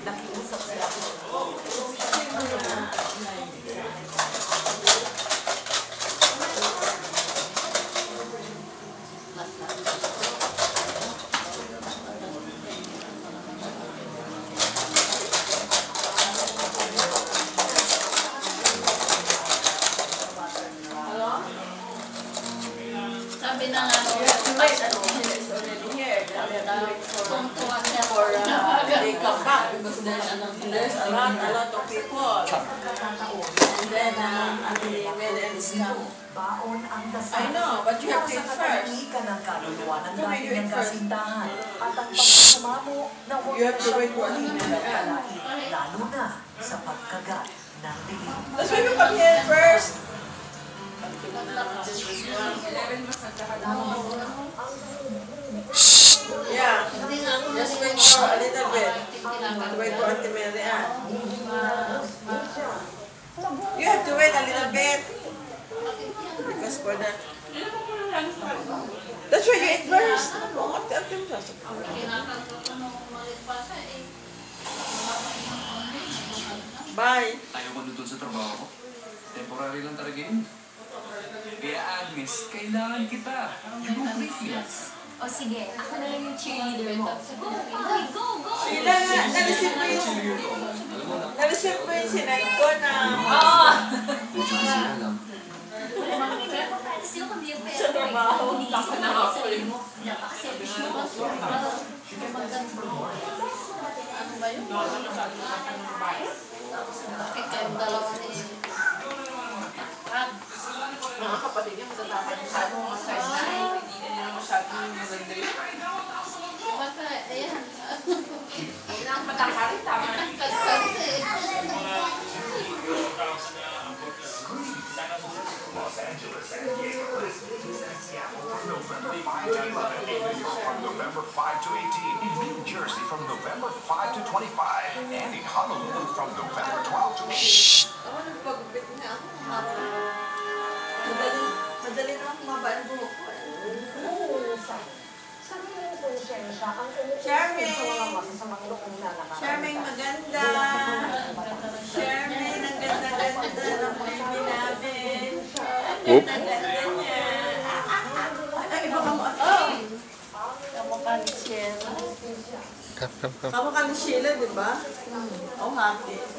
Nakiusap sila. Sabi na nga, You have to wait until it's already here. Then you have to wait for they come back because there's a lot of people. And then when it's come. I know, but you have to eat first. You have to wait for him. That's why you come here first. Yeah, just wait for a little bit. Wait for Auntie Mary Ann. You have to wait a little bit. Because for that. That's why you eat first. Bye. Ayaw ko doon sa trabaho ko. Temporary lang talaga yun. Kaya Agnes, kailangan kita. You go please. O sige, ako na lang yung cheerleader mo. Go! Okay, go! Go! Sheila, na-receive mo yung sinend ko na. Oo! Sila lang. Wala naman yung importante sila kung di yung pera. Sa trabaho, Hindi tako na sa ako. sarili mo. Napaka-selfish mo. ano ba yun? Bakit kayong dalawa ni... Mga kapatid niya, matatapad niya sa ano, masaya na. Hindi niya masyadong maganda yun. Baka, ayan. Hindi na matakarin, tama na. Kasi, Los Angeles, San Diego, from November 5 to 11, in New York from November 5 to 18, in New Jersey from November 5 to 25, and in Honolulu from November 12 to 18. Ako nagpagupit niya ako. Madali na akong maba ang buhok ko. Charmaine maganda. Charmaine, ang ganda-ganda ng baby namin. Ang ganda-ganda niya. Ay, iba ka mo. Oh! Kamukha ni Sheila. Kamukha ni Sheila, di ba? Oh, happy.